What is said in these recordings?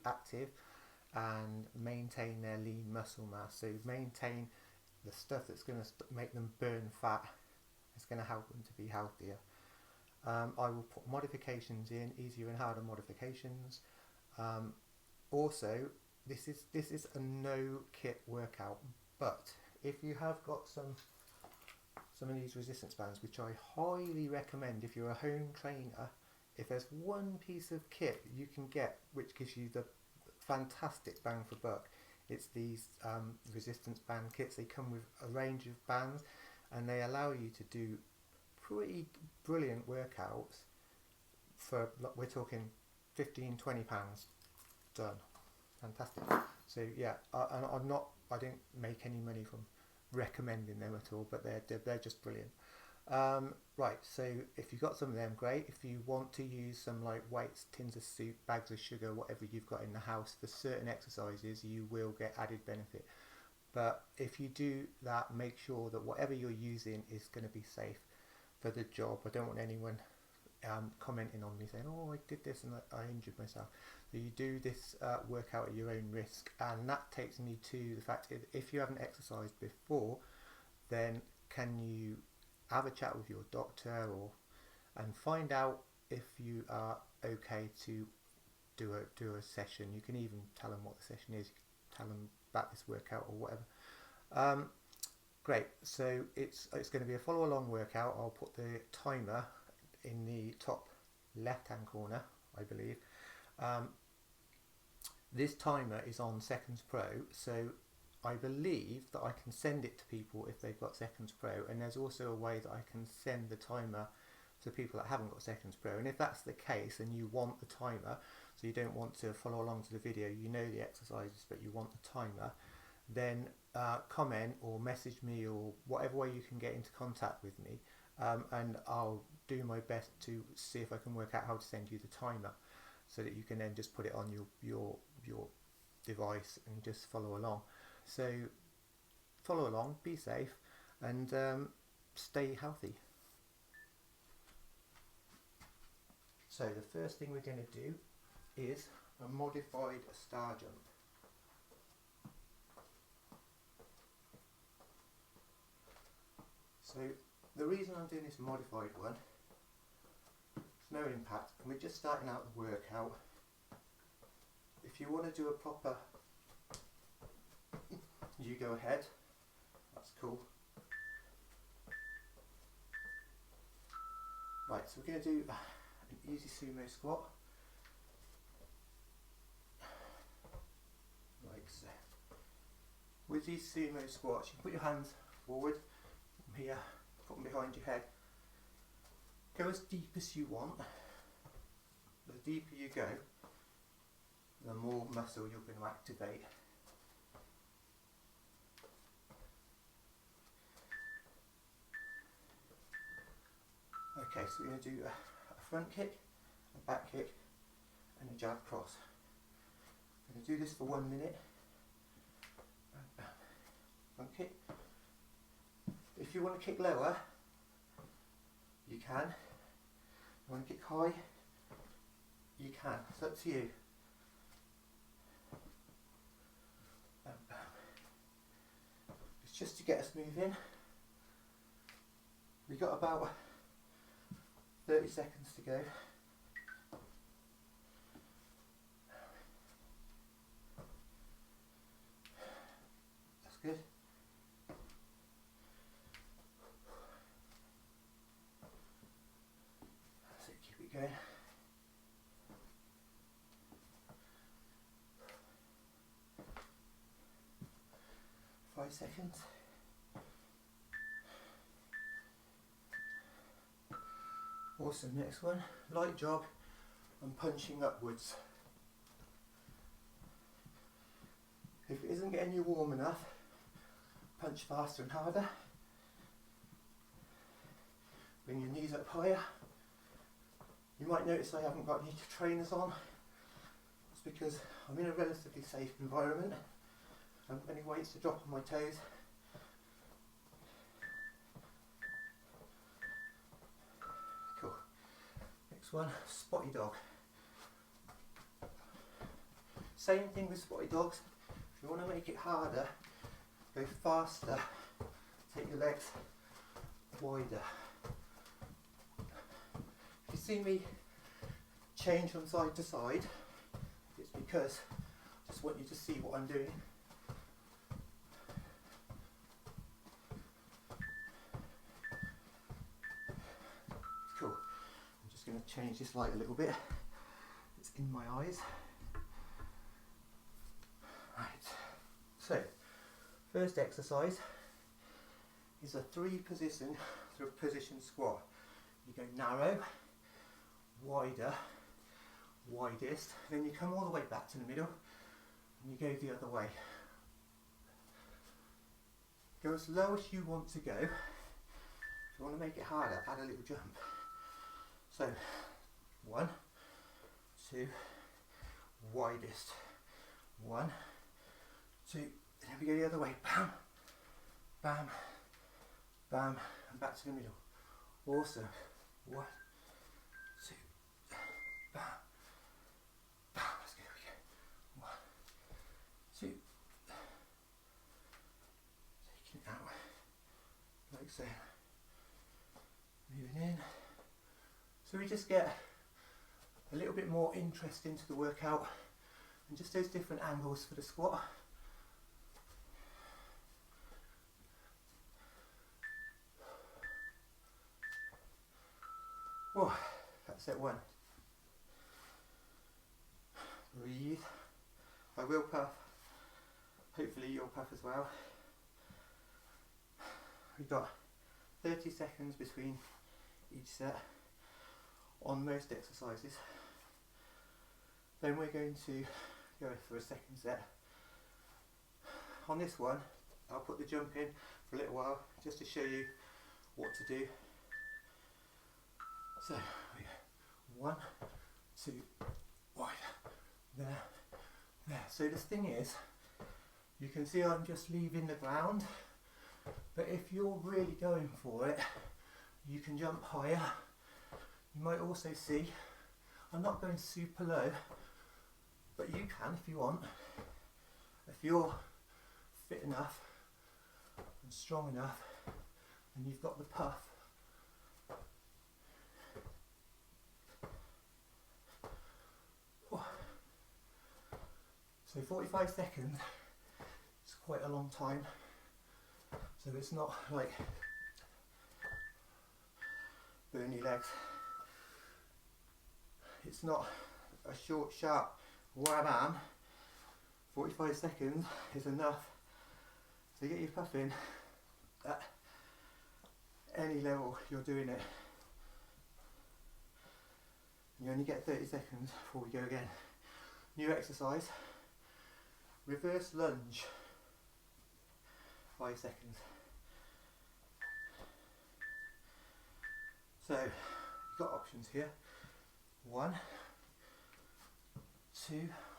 keep active and maintain their lean muscle mass. So maintain the stuff that's going to make them burn fat. It's going to help them to be healthier. I will put modifications in, easier and harder modifications. Also, this is a no kit workout, but if you have got some of these resistance bands, which I highly recommend if you're a home trainer, if there's one piece of kit you can get which gives you the fantastic bang for buck, it's these resistance band kits. They come with a range of bands and they allow you to do pretty brilliant workouts for, we're talking 15-20 pounds done. Fantastic. So yeah, I don't make any money from recommending them at all, but they're just brilliant. Right, so if you've got some of them, great. If you want to use some like weights, tins of soup, bags of sugar, whatever you've got in the house for certain exercises, you will get added benefit. But if you do that, make sure that whatever you're using is going to be safe for the job. I don't want anyone commenting on me saying, oh, I did this and I injured myself. So you do this workout at your own risk, and that takes me to the fact that if you haven't exercised before, then can you have a chat with your doctor and find out if you are okay to do a session. You can even tell them what the session is, tell them about this workout or whatever. Great, so it's going to be a follow along workout. I'll put the timer in the top left hand corner, I believe. This timer is on Seconds Pro, so I believe that I can send it to people if they've got Seconds Pro, and there's also a way that I can send the timer to people that haven't got Seconds Pro. And if that's the case and you want the timer, so you don't want to follow along to the video, you know the exercises but you want the timer, then comment or message me or whatever way you can get into contact with me, and I'll do my best to see if I can work out how to send you the timer so that you can then just put it on your device and just follow along. So follow along, be safe, and stay healthy. So the first thing we're going to do is a modified star jump. So the reason I'm doing this modified one, it's no impact, and we're just starting out the workout. If you want to do a proper, you go ahead, that's cool. Right, so we're going to do an easy sumo squat, like so. With these sumo squats, you can put your hands forward from here, put them behind your head. Go as deep as you want. The deeper you go, the more muscle you're going to activate. Okay, so we're going to do a front kick, a back kick, and a jab cross. I'm going to do this for 1 minute. Front kick. If you want to kick lower, you can. If you want to kick high, you can. It's up to you. It's just to get us moving. We've got about 30 seconds to go. That's good. That's it, keep it going. Five seconds. Awesome, next one, light jog and punching upwards. If it isn't getting you warm enough, punch faster and harder. Bring your knees up higher. You might notice I haven't got any trainers on. It's because I'm in a relatively safe environment. I haven't got any weights to drop on my toes. One, spotty dog. Same thing with spotted dogs. If you want to make it harder, go faster, take your legs wider. If you see me change from side to side, it's because I just want you to see what I'm doing. Cool. I'm just going to change this light a little bit. It's in my eyes. Right. So, first exercise is a three position squat. You go narrow, wider, widest, then you come all the way back to the middle and you go the other way. Go as low as you want to go. If you want to make it harder, add a little jump. So 1, 2, widest, 1, 2, then we go the other way, bam, bam, bam, and back to the middle. Awesome. 1, 2, bam, bam, let's go again. 1, 2, taking it out, like so, moving in. So we just get a little bit more interest into the workout and just those different angles for the squat. Whoa, that's set 1. Breathe. I will puff. Hopefully you'll puff as well. We've got 30 seconds between each set on most exercises. Then we're going to go for a second set. On this one, I'll put the jump in for a little while just to show you what to do. So, we go 1, 2, wide, there, there. So the thing is, you can see I'm just leaving the ground, but if you're really going for it, you can jump higher. You might also see, I'm not going super low, but you can if you want. If you're fit enough and strong enough, and you've got the puff, so 45 seconds is quite a long time, so it's not like burn your legs. It's not a short, sharp wham-bam. 45 seconds is enough to get your puff in at any level you're doing it. You only get 30 seconds before we go again. New exercise. Reverse lunge, 5 seconds. So you've got options here. 1, 2,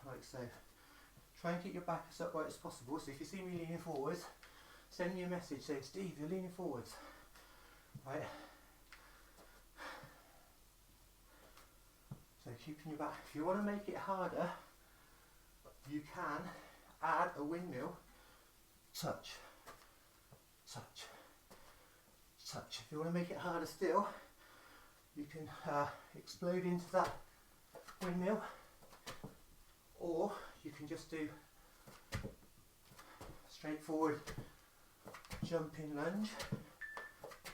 like so. Try and keep your back as upright as possible. So if you see me leaning forwards, send me a message saying, Steve, you're leaning forwards. Right. So keeping your back. If you want to make it harder, you can add a windmill, touch, touch, touch. If you want to make it harder still, you can explode into that windmill, or you can just do straightforward jumping lunge,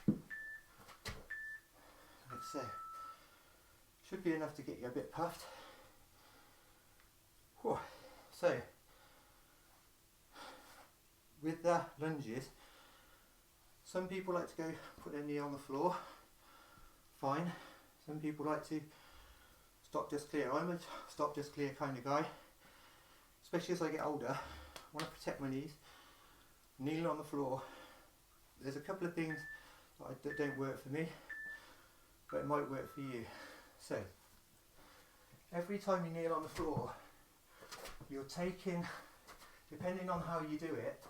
like so. Should be enough to get you a bit puffed. Whew. So, with the lunges, some people like to go put their knee on the floor, fine. Some people like to stop just clear. I'm a stop just clear kind of guy, especially as I get older. I want to protect my knees. Kneeling on the floor, there's a couple of things that don't work for me, but it might work for you. So, every time you kneel on the floor, you're taking, depending on how you do it,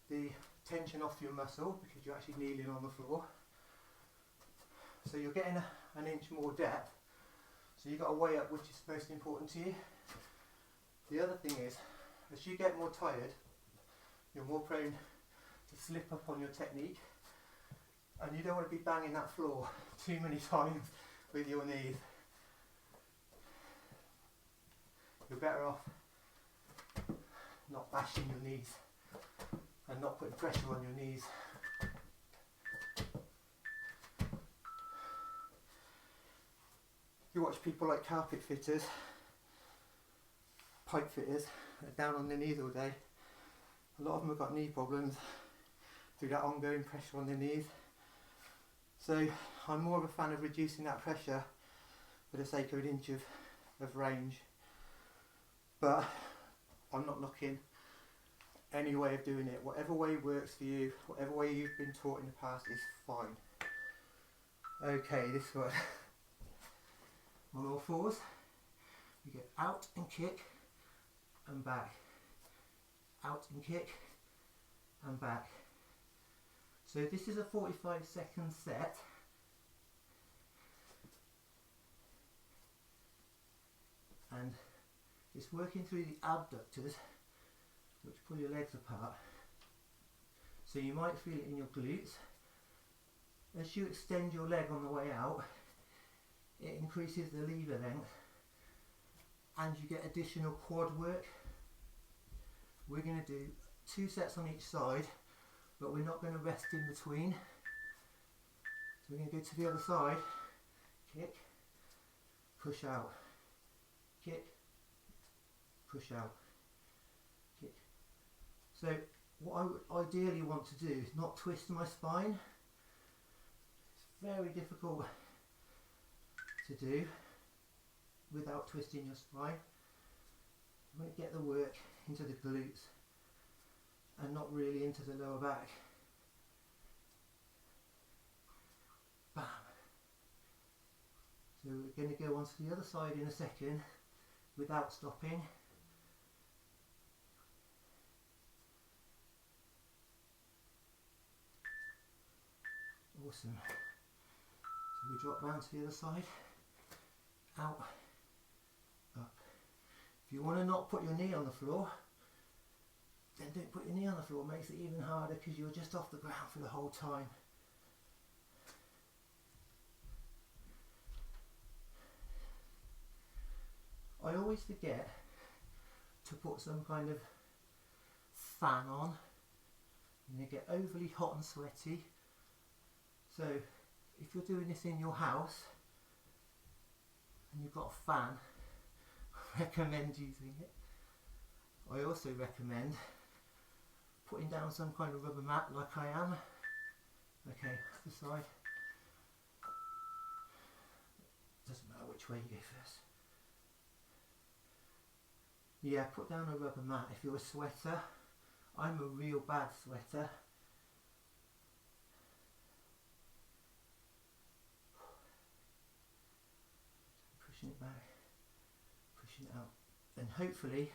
the tension off your muscle because you're actually kneeling on the floor. So you're getting an inch more depth. So you've got to weigh up which is most important to you. The other thing is, as you get more tired, you're more prone to slip up on your technique, and you don't want to be banging that floor too many times with your knees. You're better off not bashing your knees and not putting pressure on your knees. You watch people like carpet fitters, pipe fitters, down on their knees all day. A lot of them have got knee problems through that ongoing pressure on their knees. So I'm more of a fan of reducing that pressure for the sake of an inch of range. But I'm not knocking any way of doing it. Whatever way works for you, whatever way you've been taught in the past is fine. Okay, this one. On all fours, you get out and kick and back. Out and kick and back. So this is a 45-second set. And it's working through the abductors, which pull your legs apart. So you might feel it in your glutes. As you extend your leg on the way out, it increases the lever length and you get additional quad work. We're going to do 2 sets on each side, but we're not going to rest in between. So we're going to go to the other side, kick, push out, kick, push out, kick. So what I would ideally want to do is not twist my spine. It's very difficult to do without twisting your spine. You want to get the work into the glutes and not really into the lower back. Bam. So we're going to go on to the other side in a second without stopping. Awesome. So we drop down to the other side. Out, up. If you want to not put your knee on the floor, then don't put your knee on the floor. It makes it even harder because you're just off the ground for the whole time. I always forget to put some kind of fan on, and you get overly hot and sweaty. So if you're doing this in your house and you've got a fan, I recommend using it. I also recommend putting down some kind of rubber mat like I am. Okay, the side. Doesn't matter which way you go first. Yeah, put down a rubber mat if you're a sweater. I'm a real bad sweater. Pushing it back, pushing it out, and hopefully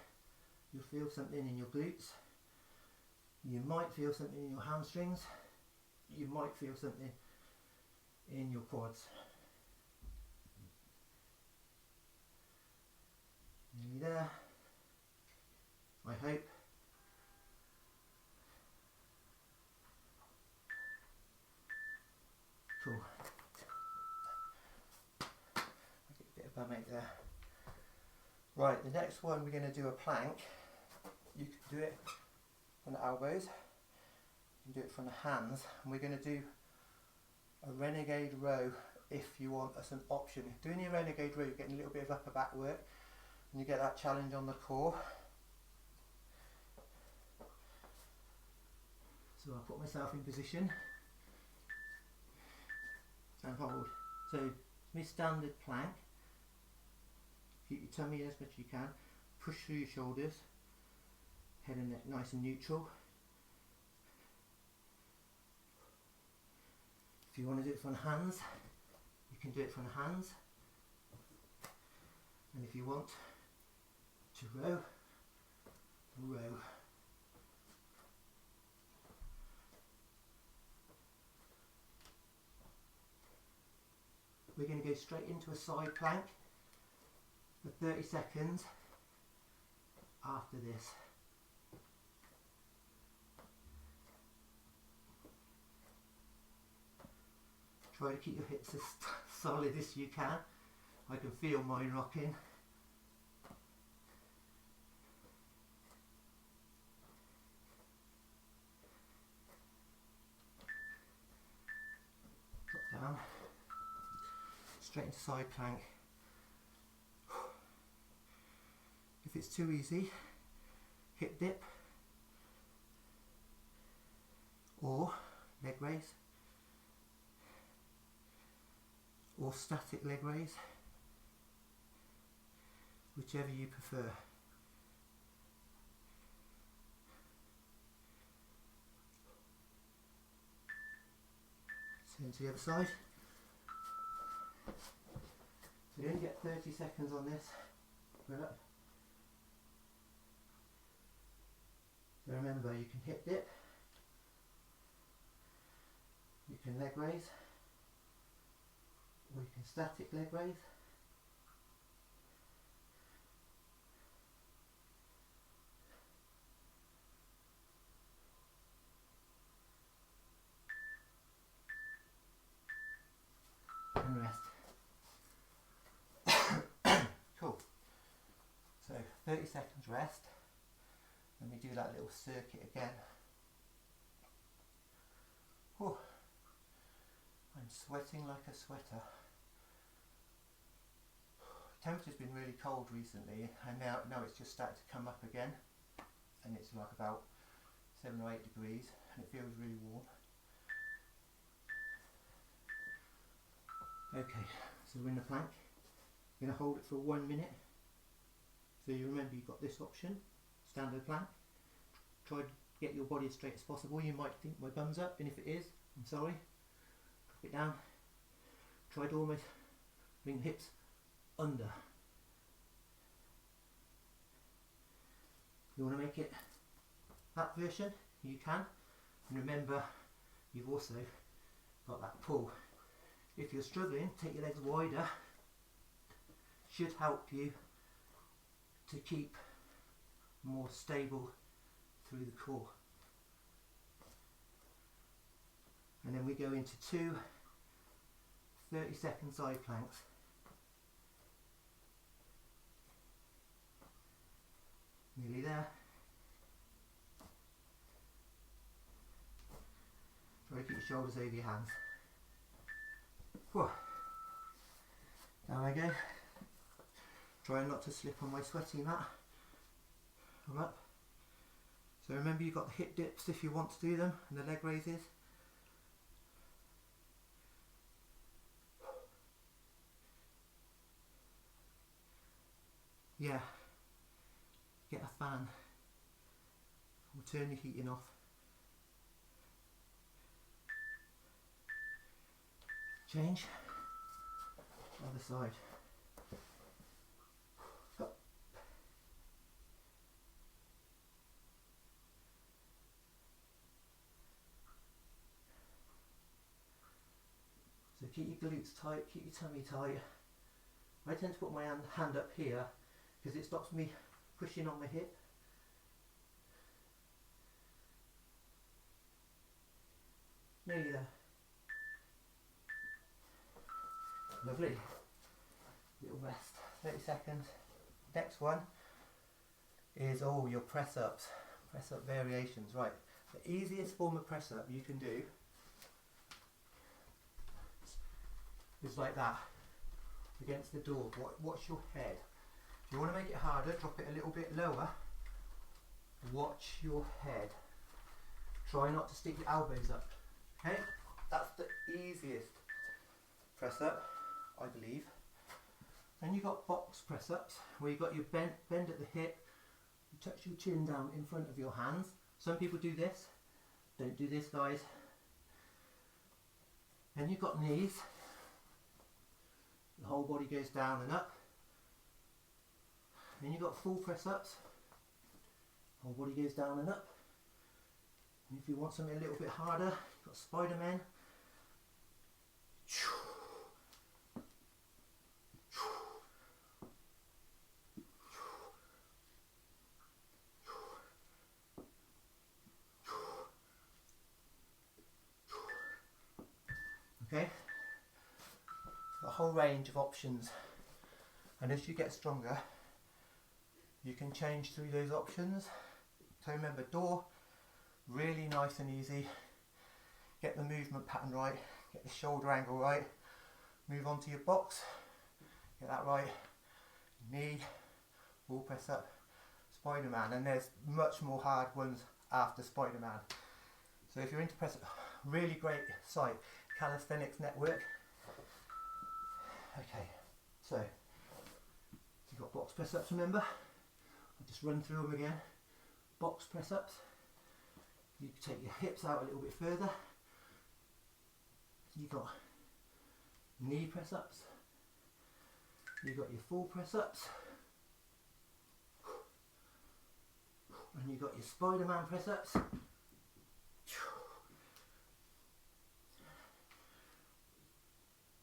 you'll feel something in your glutes. You might feel something in your hamstrings. You might feel something in your quads. Nearly there, I hope. Cool. Get a bit of bum ache there. Right, the next one we're going to do a plank. You can do it from the elbows, you can do it from the hands, and we're going to do a renegade row if you want as an option. Doing your renegade row, you're getting a little bit of upper back work, and you get that challenge on the core. So I'll put myself in position and hold. So my standard plank. Keep your tummy as much as you can. Push through your shoulders. Head and neck nice and neutral. If you want to do it from the hands, you can do it from the hands. And if you want to row, row. We're going to go straight into a side plank for 30 seconds. after this. Try to keep your hips as solid as you can. I can feel mine rocking. Drop down. Straight into side plank. If it's too easy, hip dip or leg raise or static leg raise, whichever you prefer. Turn to the other side. So you only get 30 seconds on this. Right up. So remember, you can hip dip, you can leg raise, or you can static leg raise. And rest. Cool. So 30 seconds rest. Let me do that little circuit again. Whew. I'm sweating like a sweater. Temperature's been really cold recently, and now it's just started to come up again, and it's like about 7 or 8 degrees, and it feels really warm. Okay, so we're in the plank. You're going to hold it for 1 minute. So you remember you've got this option, standard plank. Try to get your body as straight as possible. You might think my bum's up, and if it is, I'm sorry. Drop it down. Try to almost bring the hips under. You want to make it that version, you can. And remember, you've also got that pull. If you're struggling, take your legs wider. Should help you to keep more stable through the core. And then we go into 2 30-second side planks. Nearly there. Try to keep your shoulders over your hands. Whew. Down I go. Try not to slip on my sweaty mat. Come up. So remember, you've got the hip dips if you want to do them, and the leg raises. Yeah. Get a fan. Or turn the heating off. Change. Other side. Up. So keep your glutes tight, keep your tummy tight. I tend to put my hand up here because it stops me pushing on my hip. Nearly there. Lovely. Little rest. 30 seconds. Next one is your press ups. Press up variations. Right. The easiest form of press up you can do is like that. Against the door. Watch your head. If you want to make it harder, drop it a little bit lower. Watch your head. Try not to stick your elbows up. Okay? That's the easiest press up, I believe. Then you've got box press ups, where you've got your bend at the hip, you touch your chin down in front of your hands. Some people do this. Don't do this, guys. Then you've got knees. The whole body goes down and up. Then you've got full press ups. Whole body goes down and up. And if you want something a little bit harder, you've got Spider-Man. Okay, a whole range of options, and as you get stronger you can change through those options. So remember, door, really nice and easy. Get the movement pattern right, get the shoulder angle right, move on to your box, get that right, knee, wall press up, Spider-Man, and there's much more hard ones after Spider-Man. So if you're into press up, really great site, Calisthenics Network. Okay, so you've got box press ups, remember? I'll just run through them again. Box press ups, you can take your hips out a little bit further. You've got knee press ups, you've got your full press ups, and you've got your Spider-Man press ups.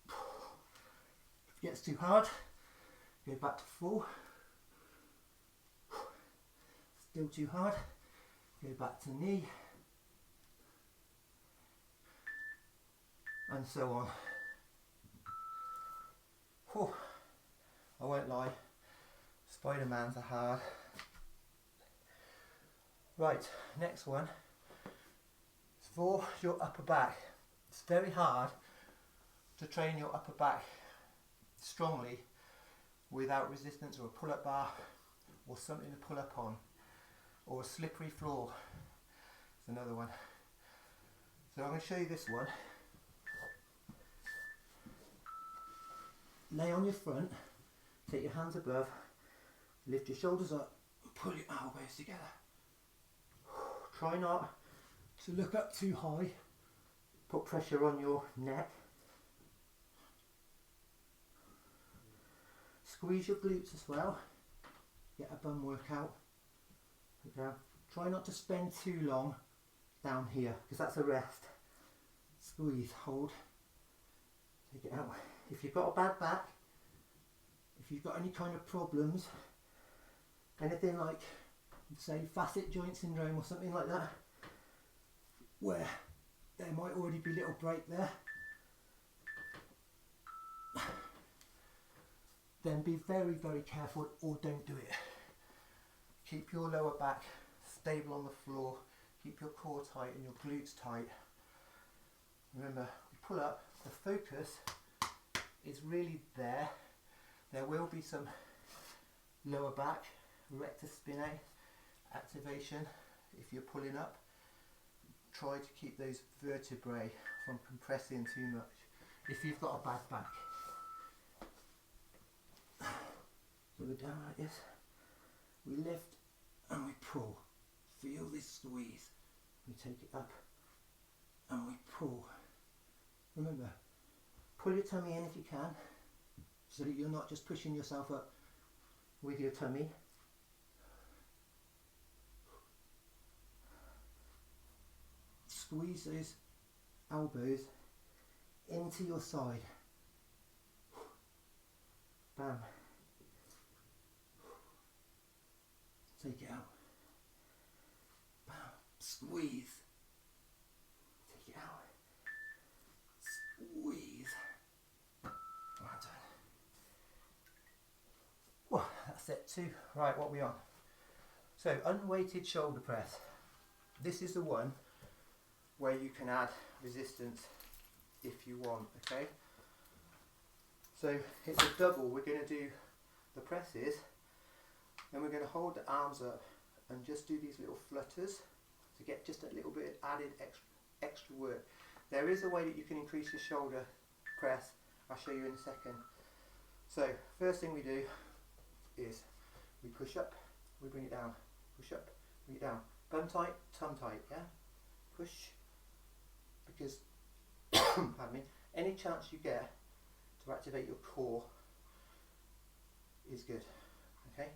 If it gets too hard, go back to full. Still too hard, go back to knee, and so on. Whew. I won't lie, Spider-Mans are hard. Right, next one is for your upper back. It's very hard to train your upper back strongly without resistance or a pull-up bar or something to pull up on, or a slippery floor. It's another one. So I'm going to show you this one. Lay on your front, take your hands above, lift your shoulders up, and pull your elbows together. Try not to look up too high, put pressure on your neck. Squeeze your glutes as well, get a bum workout. Okay. Try not to spend too long down here, because that's a rest. Squeeze, hold, take it out. If you've got a bad back, if you've got any kind of problems, anything like, say, facet joint syndrome or something like that, where there might already be a little break there, then be very, very careful, or don't do it. Keep your lower back stable on the floor, keep your core tight and your glutes tight. Remember, we pull up, the focus is really there. There will be some lower back, rectus spinae activation if you're pulling up. Try to keep those vertebrae from compressing too much if you've got a bad back. So we're down like this, we lift and we pull. Feel this squeeze. We take it up and we pull. Remember, pull your tummy in if you can, so that you're not just pushing yourself up with your tummy. Squeeze those elbows into your side. Bam. Take it out. Bam. Squeeze. Take it out. Squeeze. Well done. Well, that's set 2. Right, what are we on? So, unweighted shoulder press. This is the one where you can add resistance if you want, okay? So, it's a double. We're going to do the presses, then we're going to hold the arms up and just do these little flutters to get just a little bit of added extra work. There is a way that you can increase your shoulder press. I'll show you in a second. So first thing we do is we push up, we bring it down, push up, bring it down. Bum tight, tongue tight, yeah? Push, because pardon me, any chance you get to activate your core is good, okay?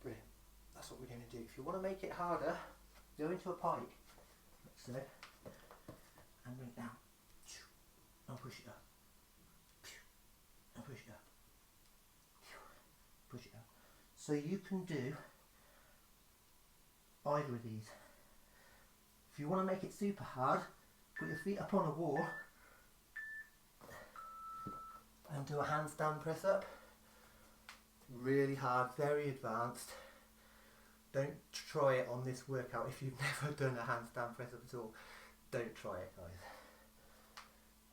Brilliant. That's what we're going to do. If you want to make it harder, go into a pike, like so, and bring it down, and push it up, and push it up, push it up. So you can do either of these. If you want to make it super hard, put your feet up on a wall and do a handstand press up. Really hard, very advanced. Don't try it on this workout if you've never done a handstand press up at all. Don't try it, guys.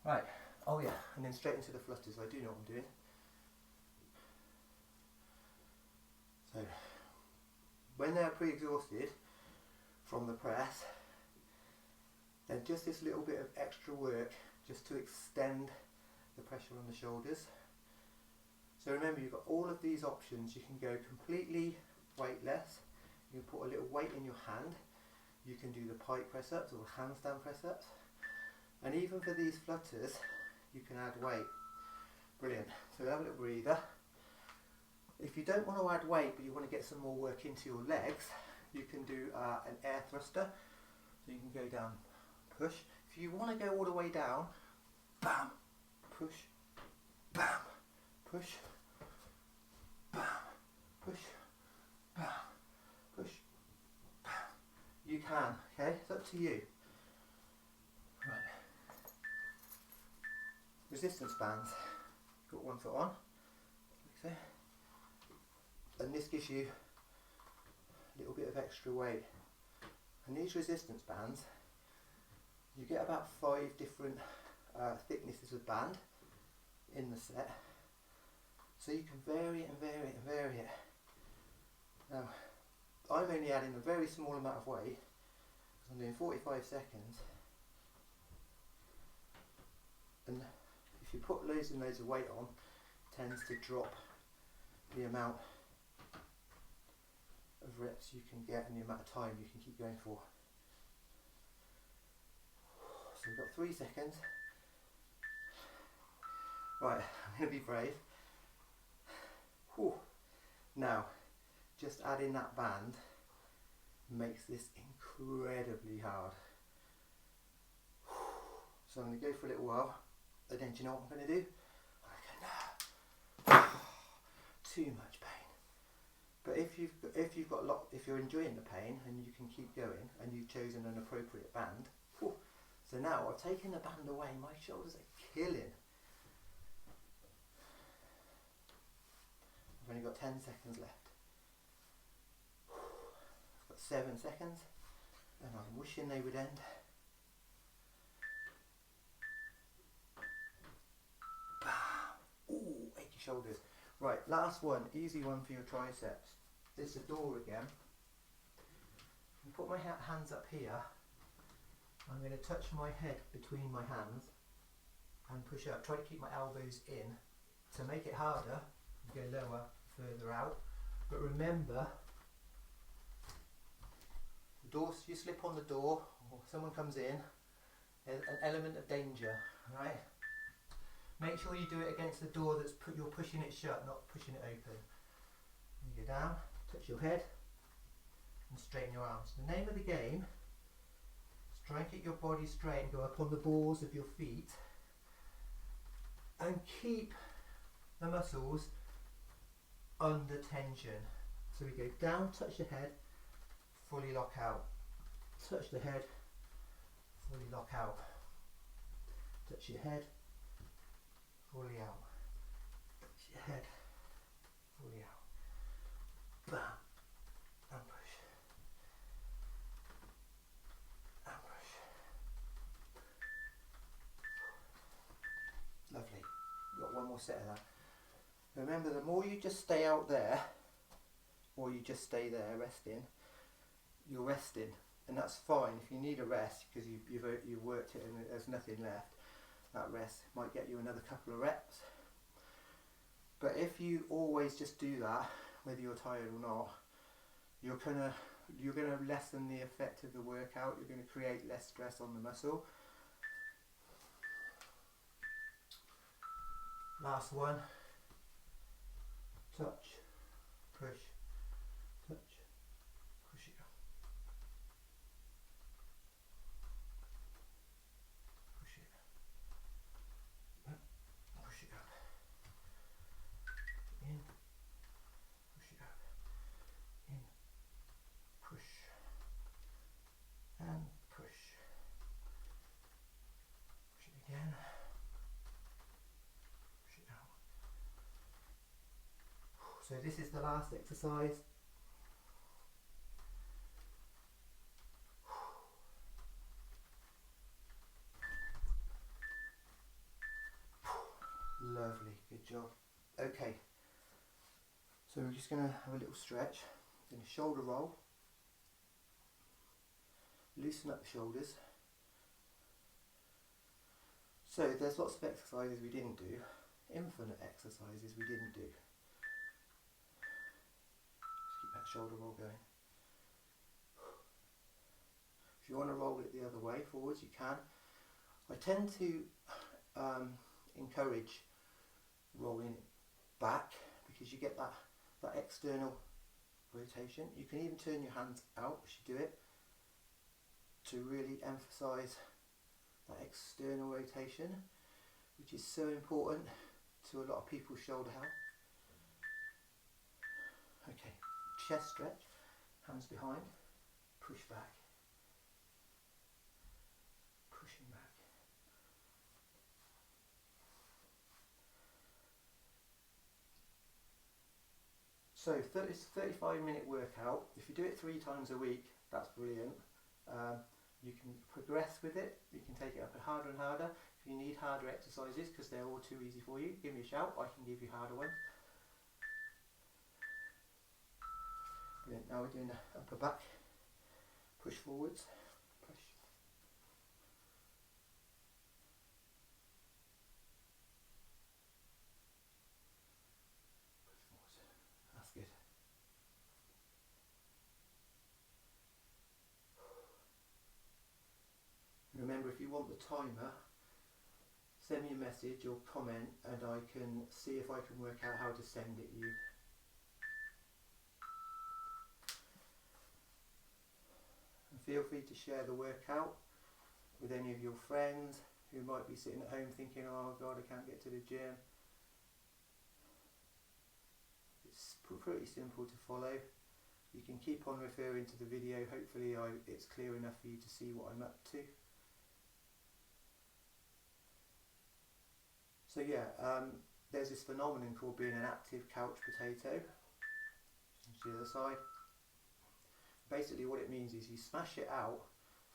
Right, oh yeah, and then straight into the flutters. I do know what I'm doing. So, when they're pre-exhausted from the press, then just this little bit of extra work just to extend the pressure on the shoulders. So remember, you've got all of these options. You can go completely weightless. You can put a little weight in your hand. You can do the pike press ups or handstand press ups. And even for these flutters, you can add weight. Brilliant. So have a little breather. If you don't want to add weight, but you want to get some more work into your legs, you can do an air thruster. So you can go down, push. If you want to go all the way down, bam, push, bam, push, bam, push, bam, push, bam. You can, okay? It's up to you. Right. Resistance bands. Got one foot on, like so. And this gives you a little bit of extra weight. And these resistance bands, you get about 5 different thicknesses of band in the set, so you can vary it and vary it and vary it. Now, I'm only adding a very small amount of weight because I'm doing 45 seconds, and if you put loads and loads of weight on, it tends to drop the amount of reps you can get and the amount of time you can keep going for. So we've got 3 seconds. Right, I'm going to be brave. Whew. Now, just adding that band makes this incredibly hard. So I'm going to go for a little while, and then do you know what I'm going to do? I'm going to too much pain. But if you're enjoying the pain and you can keep going and you've chosen an appropriate band, whew. So now I've taken the band away, my shoulders are killing. I've only got 10 seconds left. I've got 7 seconds, and I'm wishing they would end. Bam! Ooh, achy shoulders. Right, last one, easy one for your triceps. It's a door again. I put my hands up here. I'm going to touch my head between my hands and push up. Try to keep my elbows in. To make it harder, you go lower, further out. But remember, the door, you slip on the door or someone comes in, there's an element of danger, right? Make sure you do it against the door that's you're pushing it shut, not pushing it open. You go down, touch your head, and straighten your arms. The name of the game is try and get your body straight and go up on the balls of your feet and keep the muscles under tension. So we go down, touch the head, fully lock out. Touch the head, fully lock out. Touch your head, fully out. Touch your head, fully out. Bam. And push. And push. Lovely. We've got one more set of that. Remember, the more you just stay out there, or you just stay there resting, you're resting. And that's fine if you need a rest because you've worked it and there's nothing left. That rest might get you another couple of reps. But if you always just do that, whether you're tired or not, you're gonna lessen the effect of the workout. You're going to create less stress on the muscle. Last one. Touch, push, touch, push it up. Push it up. Push it up. In. Push it up. In. Push. And push. Push it again. Push it out. So this is the last exercise. Lovely, good job. Okay, so we're just going to have a little stretch, then a shoulder roll, loosen up the shoulders. So there's lots of exercises we didn't do, infinite exercises we didn't do. Just keep that shoulder roll going. If you want to roll it the other way, forwards, you can. I tend to encourage rolling it back because you get that external rotation. You can even turn your hands out as you do it to really emphasize that external rotation, which is so important to a lot of people's shoulder health. Okay, chest stretch, hands behind, push back, pushing back. So it's a 35-minute workout. If you do it 3 times a week, that's brilliant. You can progress with it. You can take it up harder and harder. If you need harder exercises because they're all too easy for you, give me a shout. I can give you harder ones. Brilliant. Now we're doing the upper back. Push forwards. Push. Push forwards. That's good. Remember, if you want the timer, send me a message or comment and I can see if I can work out how to send it you. And feel free to share the workout with any of your friends who might be sitting at home thinking, oh God, I can't get to the gym. It's pretty simple to follow. You can keep on referring to the video. Hopefully it's clear enough for you to see what I'm up to. So yeah, there's this phenomenon called being an active couch potato. To the other side. Basically what it means is you smash it out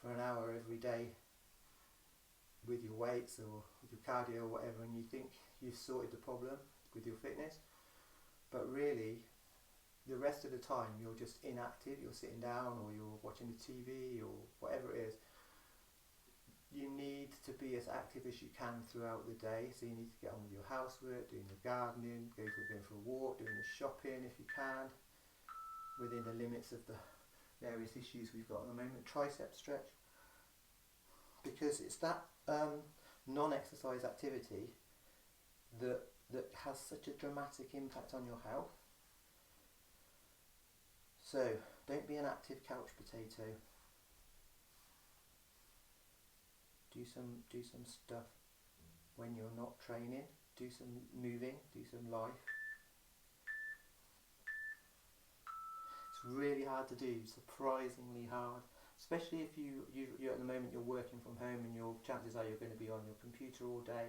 for an hour every day with your weights or with your cardio or whatever, and you think you've sorted the problem with your fitness, but really the rest of the time you're just inactive. You're sitting down or you're watching the TV or whatever it is. You need to be as active as you can throughout the day. So you need to get on with your housework, doing the gardening, going for a walk, doing the shopping if you can, within the limits of the various issues we've got at the moment. Tricep stretch, because it's that non-exercise activity that has such a dramatic impact on your health. So don't be an active couch potato. Do some stuff when you're not training. Do some moving, do some life. It's really hard to do, surprisingly hard, especially if you're at the moment you're working from home and your chances are you're going to be on your computer all day.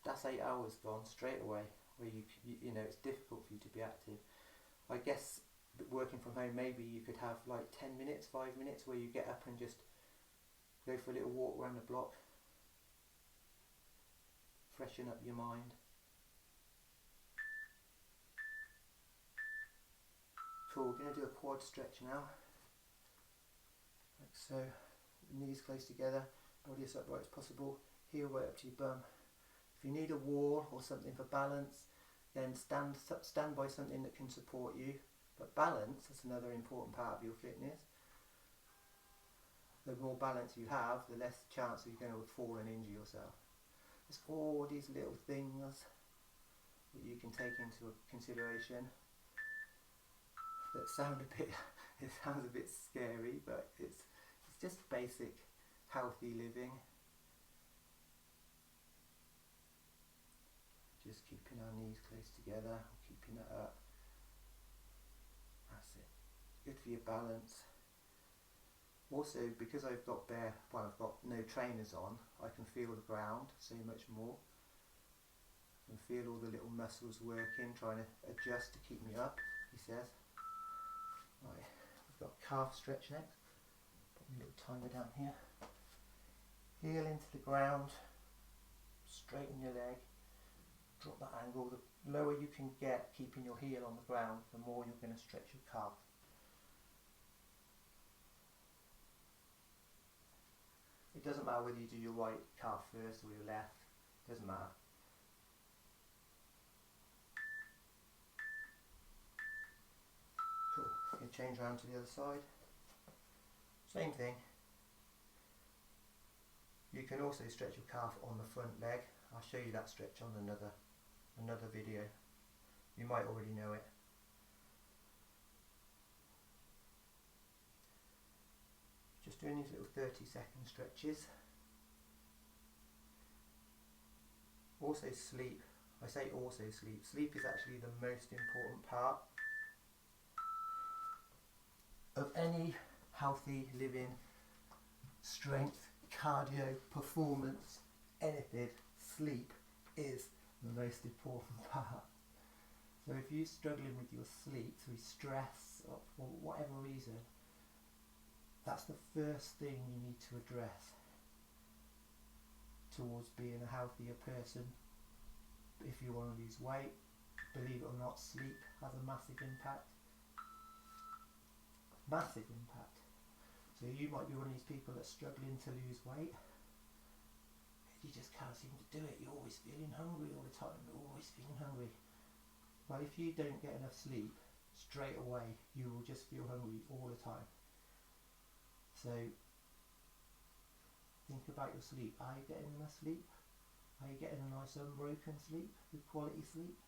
That's 8 hours gone straight away, where you know it's difficult for you to be active. I guess working from home, maybe you could have like 10 minutes, 5 minutes where you get up and just go for a little walk around the block, freshen up your mind. Cool, we're going to do a quad stretch now, like so, knees close together, body as upright as possible, heel right up to your bum. If you need a wall or something for balance, then stand by something that can support you, but balance is another important part of your fitness. The more balance you have, the less chance you're going to fall and injure yourself. There's all these little things that you can take into consideration that sound a bit, it sounds a bit scary, but it's just basic healthy living. Just keeping our knees close together, keeping it up. That's it. Good for your balance. Also, because I've got no trainers on, I can feel the ground so much more. and feel all the little muscles working, trying to adjust to keep me up, he says. Right, we've got calf stretch next. Put my little timer down here. Heel into the ground, straighten your leg, drop that angle. The lower you can get keeping your heel on the ground, the more you're going to stretch your calf. It doesn't matter whether you do your right calf first or your left, doesn't matter. Cool. You change around to the other side. Same thing. You can also stretch your calf on the front leg. I'll show you that stretch on another video. You might already know it. Just doing these little 30-second stretches. Also sleep. I say also sleep. Sleep is actually the most important part of any healthy living, strength, cardio, performance, anything. Sleep is the most important part. So if you're struggling with your sleep through stress or for whatever reason, that's the first thing you need to address towards being a healthier person. If you want to lose weight, believe it or not, sleep has a massive impact. Massive impact. So you might be one of these people that's struggling to lose weight. You just can't seem to do it. You're always feeling hungry all the time. You're always feeling hungry. Well, if you don't get enough sleep, straight away you will just feel hungry all the time. So think about your sleep. Are you getting enough sleep? Are you getting a nice unbroken sleep? Good quality sleep?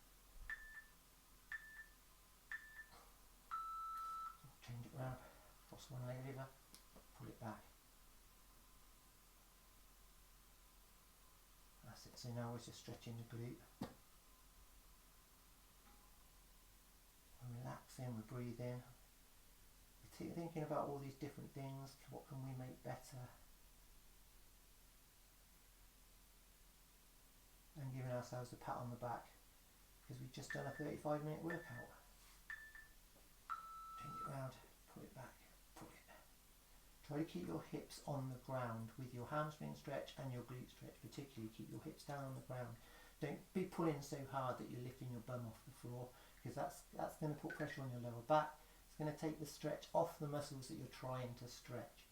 Change it round. Cross one leg over. Pull it back. That's it. So now we're just stretching the glute. We're relaxing, we're breathing. We're thinking about all these different things. What can we make better? And giving ourselves a pat on the back because we've just done a 35-minute workout. Change it round, pull it back, pull it. Try to keep your hips on the ground with your hamstring stretch and your glute stretch. Particularly keep your hips down on the ground. Don't be pulling so hard that you're lifting your bum off the floor, because that's going to put pressure on your lower back. It's going to take the stretch off the muscles that you're trying to stretch.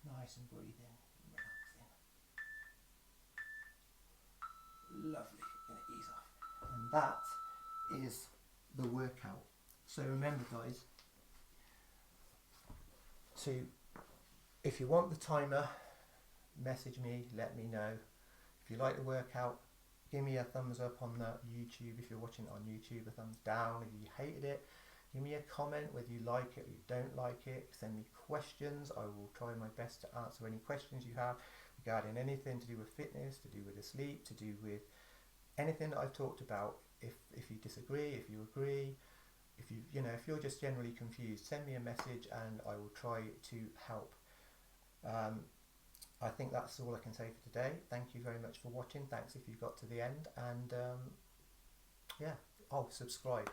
Nice and breathing, relaxing. Lovely, going to ease off. And that is the workout. So remember guys, if you want the timer, message me, let me know. If you like the workout, give me a thumbs up on the YouTube. If you're watching it on YouTube, a thumbs down. If you hated it, give me a comment whether you like it or you don't like it. Send me questions. I will try my best to answer any questions you have regarding anything to do with fitness, to do with the sleep, to do with anything that I've talked about. If you disagree, if you agree, if you're just generally confused, send me a message and I will try to help. I think that's all I can say for today. Thank you very much for watching. Thanks if you got to the end, and yeah, subscribe.